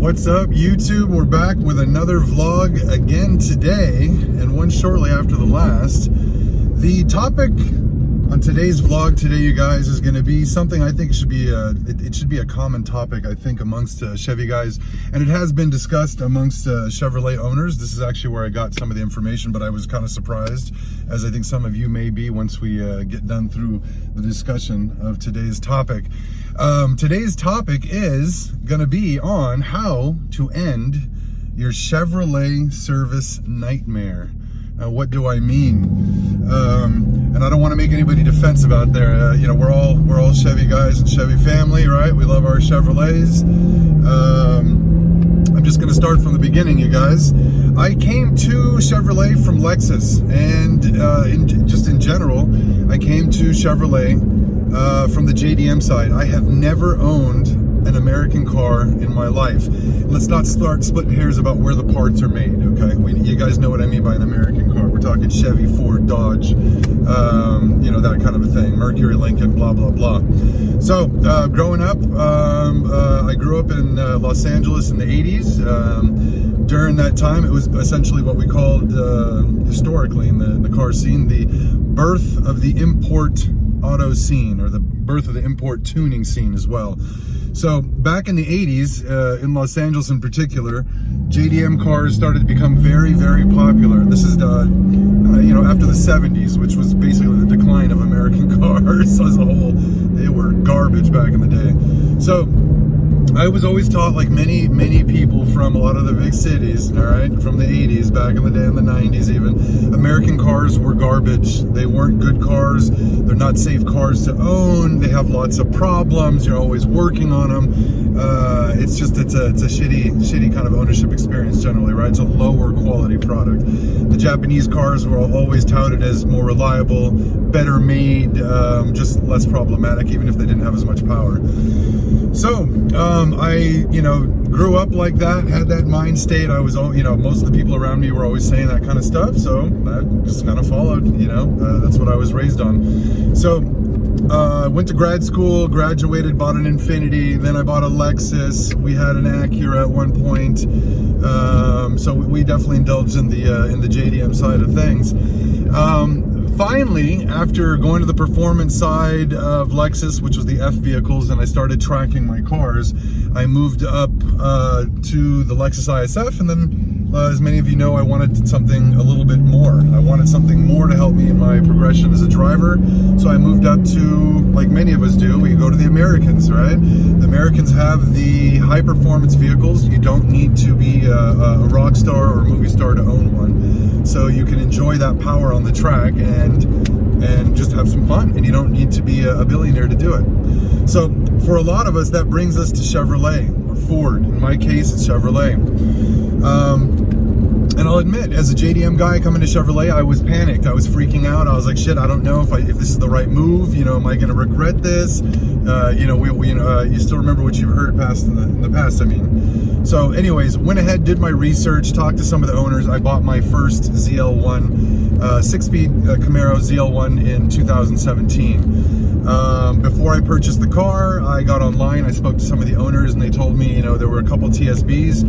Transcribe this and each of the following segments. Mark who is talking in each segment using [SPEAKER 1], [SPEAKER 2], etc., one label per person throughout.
[SPEAKER 1] What's up, YouTube? We're back with another vlog again today, and one shortly after the last. The topic on today's vlog today, you guys, is going to be something I think should be it should be a common topic, I think, amongst Chevy guys, and it has been discussed amongst Chevrolet owners. This is actually where I got some of the information, but I was kind of surprised, as I think some of you may be once we get done through the discussion of today's topic. Today's topic is going to be on how to end your Chevrolet service nightmare. Now, what do I mean? And I don't want to make anybody defensive out there. You know, we're all Chevy guys and Chevy family, right? We love our Chevrolets. I'm just going to start from the beginning, you guys. I came to Chevrolet from Lexus, and just in general, I came to Chevrolet from the JDM side. I have never owned an American car in my life. Let's not start splitting hairs about where the parts are made, okay? You guys know what I mean by an American car. We're talking Chevy, Ford, Dodge, you know, that kind of a thing. Mercury, Lincoln, blah, blah, blah. So, growing up, I grew up in Los Angeles in the 80s. During that time, it was essentially what we called, historically in the car scene, the birth of the import auto scene, or the birth of the import tuning scene as well. So back in the 80s, in Los Angeles in particular, JDM cars started to become very, very popular. This is, you know, after the 70s, which was basically the decline of American cars as a whole. They were garbage back in the day. So I was always taught, like many people from a lot of the big cities, all right, from the 80s, back in the day, in the 90s even, American cars were garbage. They weren't good cars. They're not safe cars to own. They have lots of problems. You're always working on them. It's a shitty kind of ownership experience generally, right? It's a lower quality product. The Japanese cars were always touted as more reliable, better made, just less problematic, even if they didn't have as much power. So, I, you know, grew up like that, had that mind state. I was, you know, most of the people around me were always saying that kind of stuff, so I just kind of followed, you know, that's what I was raised on. So, went to grad school, graduated, bought an Infiniti, then I bought a Lexus. We had an Acura at one point, so we definitely indulged in the JDM side of things. Finally, after going to the performance side of Lexus, which was the F vehicles, and I started tracking my cars, I moved up to the Lexus ISF, and then, as many of you know, I wanted something a little bit more. I wanted something more to help me in my progression as a driver, so I moved up to, like many of us do, we go to the Americans, right? The Americans have the high-performance vehicles. You don't need to be a rock star or a movie star to own one, so you can enjoy that power on the track and just have some fun, and you don't need to be a billionaire to do it. So for a lot of us, that brings us to Chevrolet or Ford. In my case, it's Chevrolet. And I'll admit, as a JDM guy coming to Chevrolet, I was panicked. I was freaking out. I was like, shit, I don't know if this is the right move. You know, am I going to regret this? You know, you still remember what you've heard in the past, I mean. So anyways, went ahead, did my research, talked to some of the owners. I bought my first ZL1, 6-speed Camaro ZL1 in 2017. Before I purchased the car, I got online, I spoke to some of the owners, and they told me, you know, there were a couple TSBs.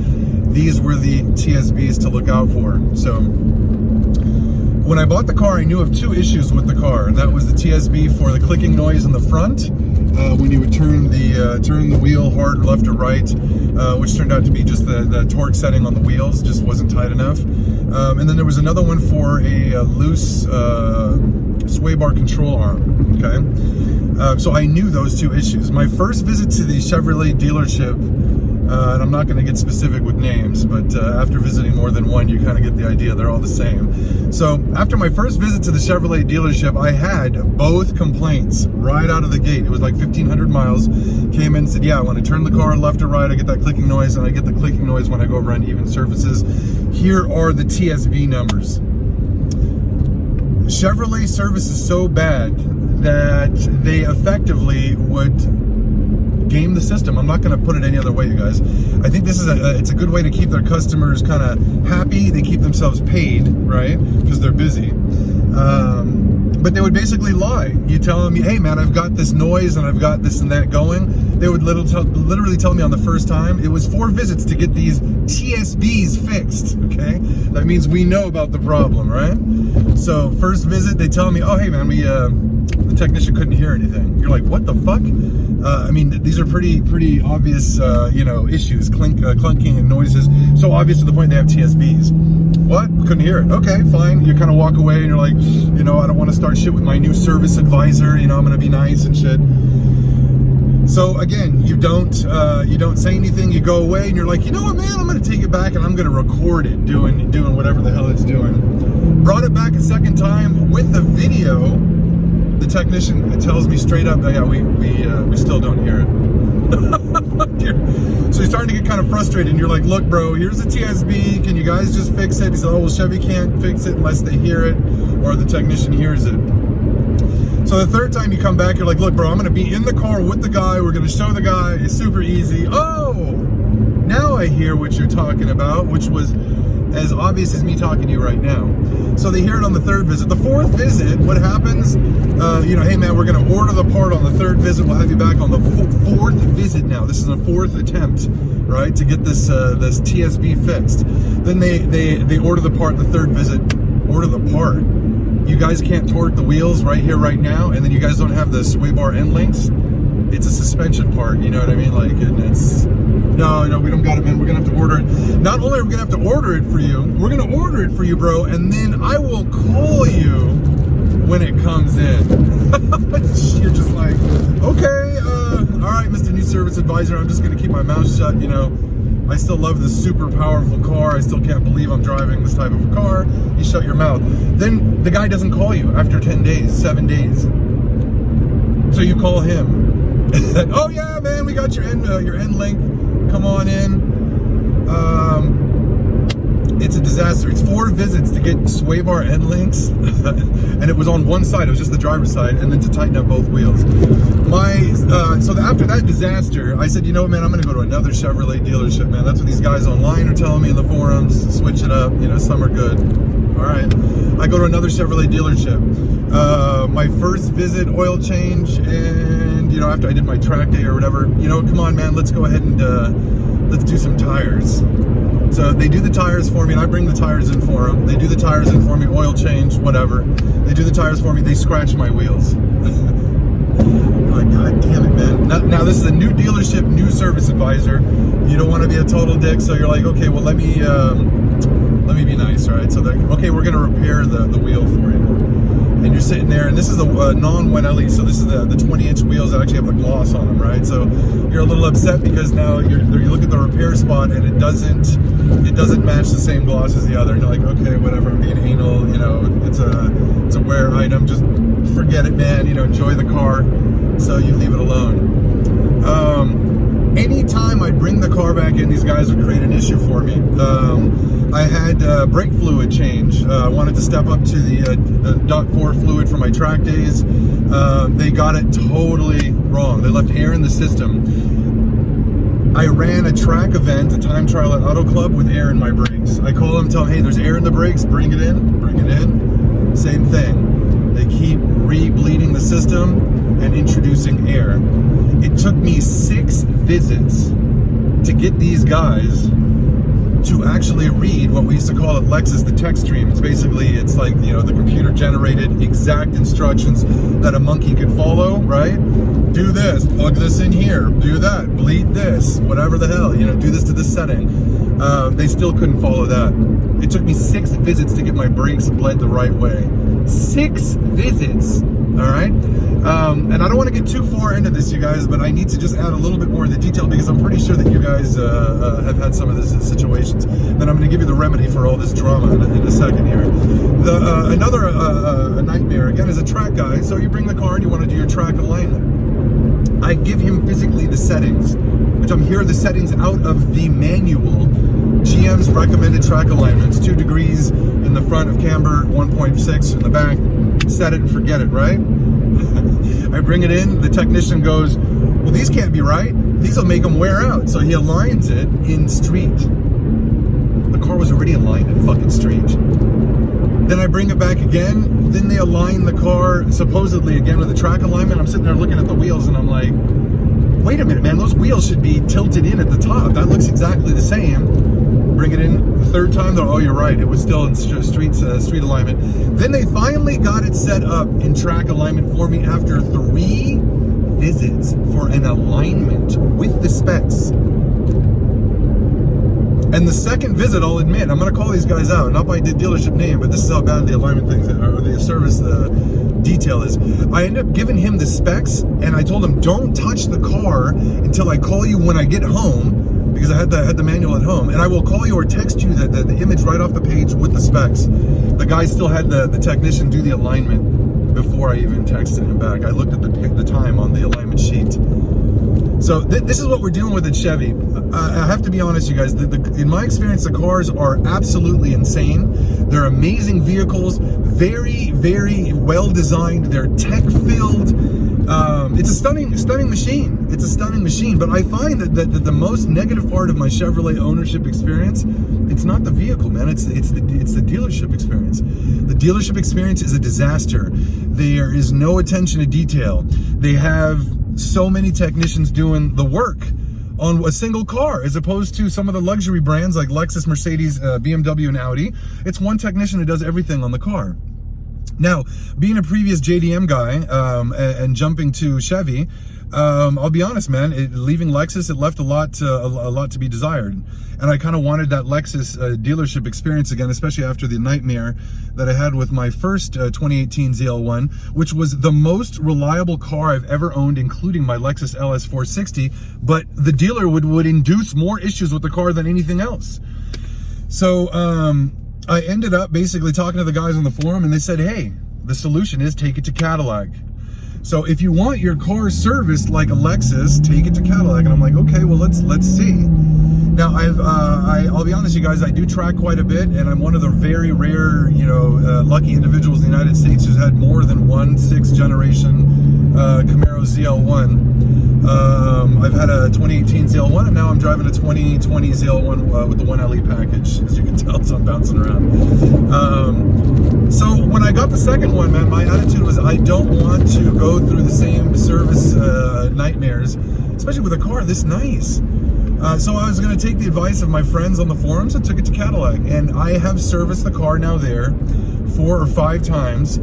[SPEAKER 1] These were the TSBs to look out for. So when I bought the car, I knew of two issues with the car, and that was the TSB for the clicking noise in the front, when you would turn the wheel hard left or right, which turned out to be just the torque setting on the wheels just wasn't tight enough. And then there was another one for a loose sway bar control arm, okay? So I knew those two issues. My first visit to the Chevrolet dealership, and I'm not going to get specific with names, but after visiting more than one, you kind of get the idea. They're all the same. So after my first visit to the Chevrolet dealership, I had both complaints right out of the gate. It was like 1,500 miles. Came in and said, yeah, when I turn the car left or right, I get that clicking noise, and I get the clicking noise when I go over uneven surfaces. Here are the TSB numbers. Chevrolet service is so bad that they effectively would game the system. I'm not going to put it any other way, you guys. I think this is it's a good way to keep their customers kind of happy. They keep themselves paid, right? Because they're busy. But they would basically lie. You tell them, hey man, I've got this noise and I've got this and that going. They would literally tell me on the first time, it was 4 visits to get these TSBs fixed, okay? That means we know about the problem, right? So first visit, they tell me, oh hey man, the technician couldn't hear anything. You're like, what the fuck? I mean, these are pretty obvious, you know, issues, clunking and noises. So obvious to the point they have TSBs. What? Couldn't hear it. Okay, fine. You kind of walk away and you're like, you know, I don't want to start shit with my new service advisor. You know, I'm gonna be nice and shit. So again, you don't say anything. You go away and you're like, you know what, man? I'm gonna take it back and I'm gonna record it, doing whatever the hell it's doing. Brought it back a second time with the video. The technician tells me straight up, oh, yeah, we still don't hear it. So you're starting to get kind of frustrated and you're like, look bro, here's a TSB, can you guys just fix it? He said, oh well, Chevy can't fix it unless they hear it or the technician hears it. So the third time you come back, you're like, look bro, I'm gonna be in the car with the guy, we're gonna show the guy, it's super easy. Oh, now I hear what you're talking about, which was as obvious as me talking to you right now. So they hear it on the third visit. The fourth visit, what happens, you know, hey man, we're gonna order the part on the third visit, we'll have you back on the fourth visit now. This is a 4th attempt, right, to get this this TSB fixed. Then they order the part the third visit, order the part. You guys can't torque the wheels right here, right now, and then you guys don't have the sway bar end links. It's a suspension part, you know what I mean? Like, and it's, no, we don't got it, man. We're gonna have to order it. Not only are we gonna have to order it for you, we're gonna order it for you, bro, and then I will call you when it comes in. You're just like, okay, all right, Mr. New Service Advisor, I'm just gonna keep my mouth shut, you know. I still love this super powerful car. I still can't believe I'm driving this type of a car. You shut your mouth. Then the guy doesn't call you after 10 days, 7 days. So you call him. Oh yeah, man, we got your end link. Come on in. It's a disaster. It's 4 visits to get sway bar end links, and it was on one side. It was just the driver's side, and then to tighten up both wheels. So after that disaster, I said, you know what, man, I'm gonna go to another Chevrolet dealership, man. That's what these guys online are telling me in the forums. Switch it up. You know, some are good. All right. I go to another Chevrolet dealership. My first visit, oil change, and you know, after I did my track day or whatever, you know, come on, man, let's go ahead and let's do some tires. So they do the tires for me, and I bring the tires in for them. They do the tires in for me, oil change, whatever. They do the tires for me. They scratch my wheels. Like, God damn it, man. Now this is a new dealership, new service advisor. You don't want to be a total dick, so you're like, okay, well, let me be nice, right? So they're, okay, we're gonna repair the wheel for you. And you're sitting there, and this is a non-1LE, so this is the 20-inch wheels that actually have the gloss on them, right? So you're a little upset because now you look at the repair spot and it doesn't match the same gloss as the other. And you're like, okay, whatever, I'm being anal, you know, it's a wear item, just forget it, man, you know, enjoy the car. So you leave it alone. Anytime I bring the car back in, these guys would create an issue for me. I had brake fluid change. I wanted to step up to the .4 fluid for my track days. They got it totally wrong. They left air in the system. I ran a track event, a time trial at Auto Club with air in my brakes. I call them, tell them, hey, there's air in the brakes, bring it in, bring it in. Same thing. They keep re-bleeding the system and introducing air. It took me 6 visits to get these guys to actually read what we used to call at Lexus the text stream. It's like, you know, the computer generated exact instructions that a monkey could follow, right? Do this, plug this in here, do that, bleed this, whatever the hell, you know, do this to this setting. They still couldn't follow that. It took me 6 visits to get my brakes bled the right way. 6 visits, all right? And I don't want to get too far into this, you guys, but I need to just add a little bit more of the detail because I'm pretty sure that you guys have had some of these situations. Then I'm going to give you the remedy for all this drama in a second here. Another nightmare, again, is a track guy. So you bring the car and you want to do your track alignment. I give him physically the settings, which I'm here, the settings out of the manual. GM's recommended track alignments, 2 degrees in the front of camber, 1.6 in the back. Set it and forget it, right? I bring it in, the technician goes, well, these can't be right. These will make them wear out. So he aligns it in street. The car was already aligned in fucking street. Then I bring it back again. Then they align the car supposedly again with the track alignment. I'm sitting there looking at the wheels and I'm like, wait a minute, man, those wheels should be tilted in at the top. That looks exactly the same. Bring it in the third time, they're, oh, you're right, it was still in street alignment. Then they finally got it set up in track alignment for me after 3 visits for an alignment with the specs. And the second visit, I'll admit, I'm going to call these guys out, not by the dealership name, but this is how bad the alignment things or the service detail is. I ended up giving him the specs, and I told him, don't touch the car until I call you when I get home, because I had the manual at home, and I will call you or text you the image right off the page with the specs. The guy still had the technician do the alignment before I even texted him back. I looked at the time on the alignment sheet. So this is what we're dealing with at Chevy. I have to be honest, you guys, in my experience, the cars are absolutely insane. They're amazing vehicles, very, very well designed. They're tech filled. It's a stunning machine. It's a stunning machine. But I find that the most negative part of my Chevrolet ownership experience, it's not the vehicle, man. It's the dealership experience. The dealership experience is a disaster. There is no attention to detail. They have so many technicians doing the work on a single car, as opposed to some of the luxury brands like Lexus, Mercedes, BMW, and Audi. It's one technician who does everything on the car. Now, being a previous JDM guy and jumping to Chevy, I'll be honest, man, leaving Lexus, it left a lot to be desired. And I kind of wanted that Lexus dealership experience again, especially after the nightmare that I had with my first 2018 ZL1, which was the most reliable car I've ever owned, including my Lexus LS 460. But the dealer would induce more issues with the car than anything else. So I ended up basically talking to the guys on the forum, and they said, hey, the solution is take it to Cadillac. So if you want your car serviced like a Lexus, take it to Cadillac. And I'm like, okay, well, let's see. Now, I'll be honest, you guys, I do track quite a bit, and I'm one of the very rare, lucky individuals in the United States who's had more than one 6th generation Camaro ZL1. I've had a 2018 ZL1, and now I'm driving a 2020 ZL1 with the 1LE package, as you can tell, so I'm bouncing around. So when I got the second one, man, my attitude was I don't want to go through the same service nightmares, especially with a car this nice. So I was going to take the advice of my friends on the forums and took it to Cadillac, and I have serviced the car now there 4 or 5 times,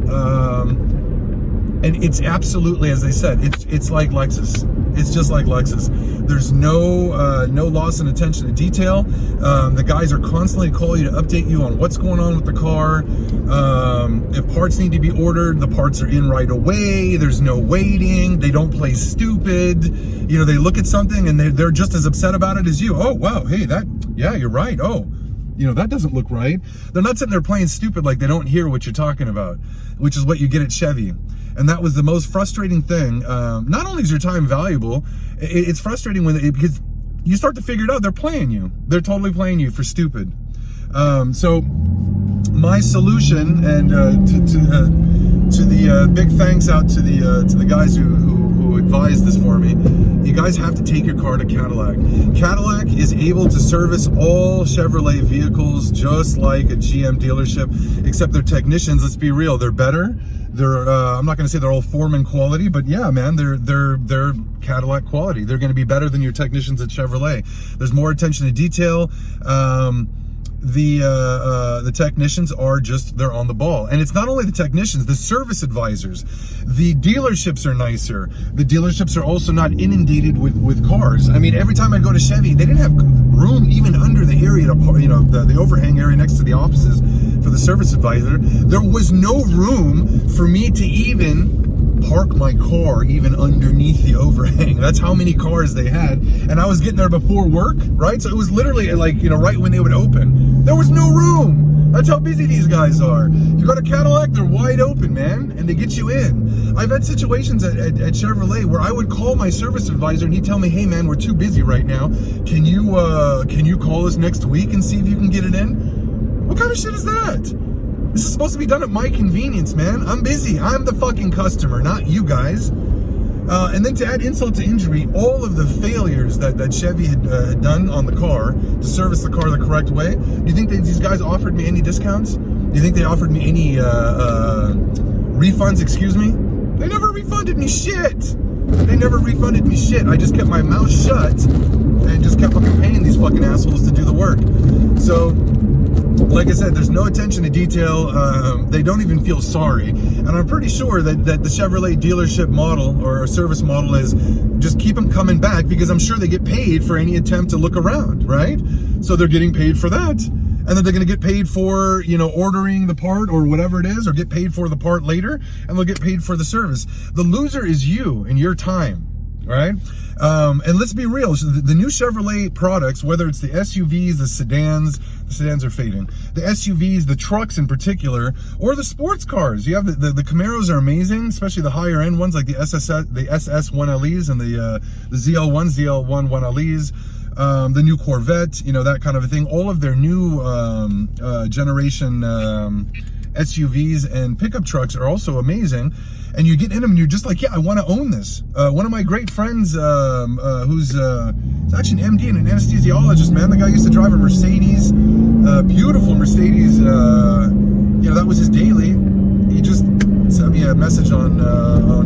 [SPEAKER 1] and it's absolutely, as they said, it's like Lexus. It's just like Lexus. There's no loss in attention to detail. The guys are constantly calling you to update you on what's going on with the car. If parts need to be ordered, the parts are in right away. There's no waiting. They don't play stupid. They look at something and they're just as upset about it as you. Oh, wow, hey, yeah, you're right. Oh, that doesn't look right. They're not sitting there playing stupid like they don't hear what you're talking about, which is what you get at Chevy. And that was the most frustrating thing. Not only is your time valuable, it's frustrating because you start to figure it out. They're playing you. They're totally playing you for stupid. So my solution, and to the big thanks out to the guys who advised this for me. You guys have to take your car to Cadillac. Cadillac is able to service all Chevrolet vehicles just like a GM dealership, except their technicians, let's be real, they're better. They're I'm not going to say they're all Foreman quality, but yeah, man, they're Cadillac quality. They're going to be better than your technicians at Chevrolet. There's more attention to detail. The technicians are they're on the ball. And it's not only the technicians, the service advisors. The dealerships are nicer. The dealerships are also not inundated with cars. I mean, every time I go to Chevy, they didn't have room even under the area, the overhang area next to the offices for the service advisor. There was no room for me to even park my car even underneath the overhang. That's how many cars they had, and I was getting there before work, right? So it was literally like, right when they would open. There was no room. That's how busy these guys are. You go to Cadillac, they're wide open, man, and they get you in. I've had situations at Chevrolet where I would call my service advisor and he'd tell me, hey man, we're too busy right now. Can you call us next week and see if you can get it in? What kind of shit is that? This is supposed to be done at my convenience, man. I'm busy. I'm the fucking customer, not you guys. And then to add insult to injury, all of the failures that Chevy had done on the car to service the car the correct way, do you think that these guys offered me any discounts? Do you think they offered me any refunds? Excuse me. They never refunded me shit. They never refunded me shit. I just kept my mouth shut and just kept fucking paying these fucking assholes to do the work. So, like I said, there's no attention to detail. They don't even feel sorry. And I'm pretty sure that the Chevrolet dealership model or service model is just keep them coming back, because I'm sure they get paid for any attempt to look around, right? So they're getting paid for that. And then they're going to get paid for, you know, ordering the part or whatever it is, or get paid for the part later, and they'll get paid for the service. The loser is you and your time, right? And let's be real, the new Chevrolet products, whether it's the SUVs, the sedans are fading, the SUVs, the trucks in particular, or the sports cars. You have the Camaros are amazing, especially the higher end ones like the SS1LEs and the ZL1 1LEs. The new Corvette, you know, that kind of a thing. All of their new generation SUVs and pickup trucks are also amazing. And you get in them and you're just like, yeah, I want to own this. One of my great friends, who's actually an MD and an anesthesiologist, man. The guy used to drive a Mercedes, beautiful Mercedes. You know, that was his daily. He just sent me a message on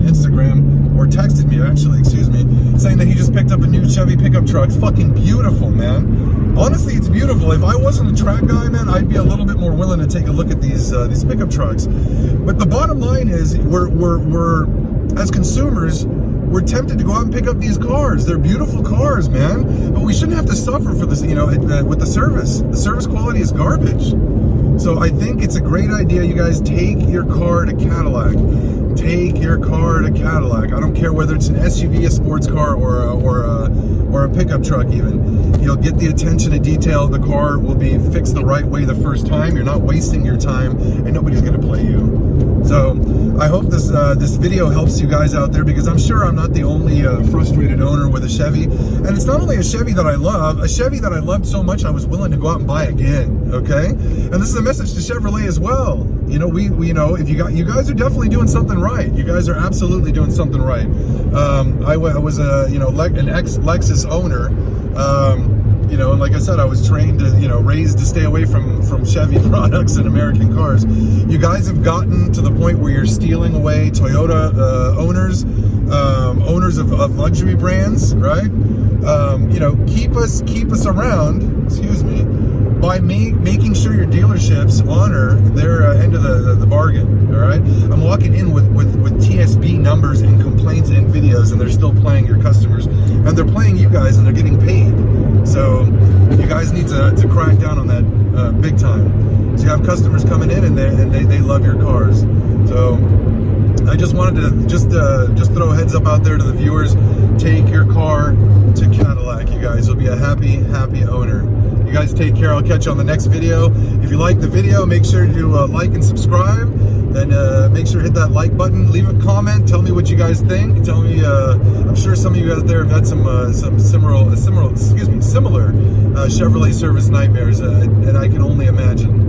[SPEAKER 1] Instagram, or texted me actually, excuse me, saying that he just picked up a new Chevy pickup truck. It's fucking beautiful, man. Honestly, it's beautiful. If I wasn't a track guy, man, I'd be a little bit more willing to take a look at these pickup trucks. But the bottom line is, we're as consumers, we're tempted to go out and pick up these cars. They're beautiful cars, man. But we shouldn't have to suffer for this, you know, with the service. The service quality is garbage. So I think it's a great idea, you guys, take your car to Cadillac. Take your car to Cadillac. I don't care whether it's an SUV, a sports car, or a pickup truck even. You'll get the attention to detail. The car will be fixed the right way the first time. You're not wasting your time, and nobody's going to play you. So I hope this video helps you guys out there, because I'm sure I'm not the only frustrated owner with a Chevy. And it's not only a Chevy that I love, a Chevy that I loved so much I was willing to go out and buy again, okay? And this is a message to Chevrolet as well. You know, we you know, if you guys are definitely doing something right. You guys are absolutely doing something right. I was an ex-Lexus owner. You know, like I said, I was trained to, you know, raised to stay away from Chevy products and American cars. You guys have gotten to the point where you're stealing away Toyota owners of luxury brands, right? You know, keep us around, excuse me, by making sure your dealerships honor their end of the bargain, all right? I'm walking in with TSB numbers and complaints and videos, and they're still playing your customers, and they're playing you guys, and they're getting paid. So you guys need to crack down on that big time. So you have customers coming in, and they love your cars. So I just wanted to just throw a heads up out there to the viewers. Take your car to Cadillac, you guys. You'll be a happy owner. You guys take care. I'll catch you on the next video. If you like the video, make sure to like and subscribe, and make sure to hit that like button. Leave a comment. Tell me what you guys think. Tell me. I'm sure some of you guys there have had some similar Chevrolet service nightmares, and I can only imagine.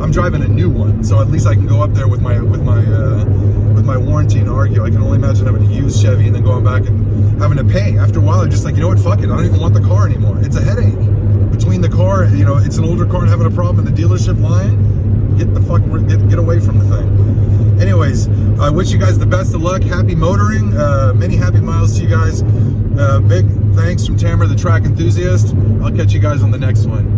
[SPEAKER 1] I'm driving a new one, so at least I can go up there with my warranty and argue. I can only imagine having a used Chevy and then going back and having to pay. After a while, I'm just like, you know what, fuck it. I don't even want the car anymore. It's a headache. Between the car, you know, it's an older car and having a problem in the dealership line, get away from the thing. Anyways, I wish you guys the best of luck. Happy motoring. Many happy miles to you guys. Big thanks from Tamara, the track enthusiast. I'll catch you guys on the next one.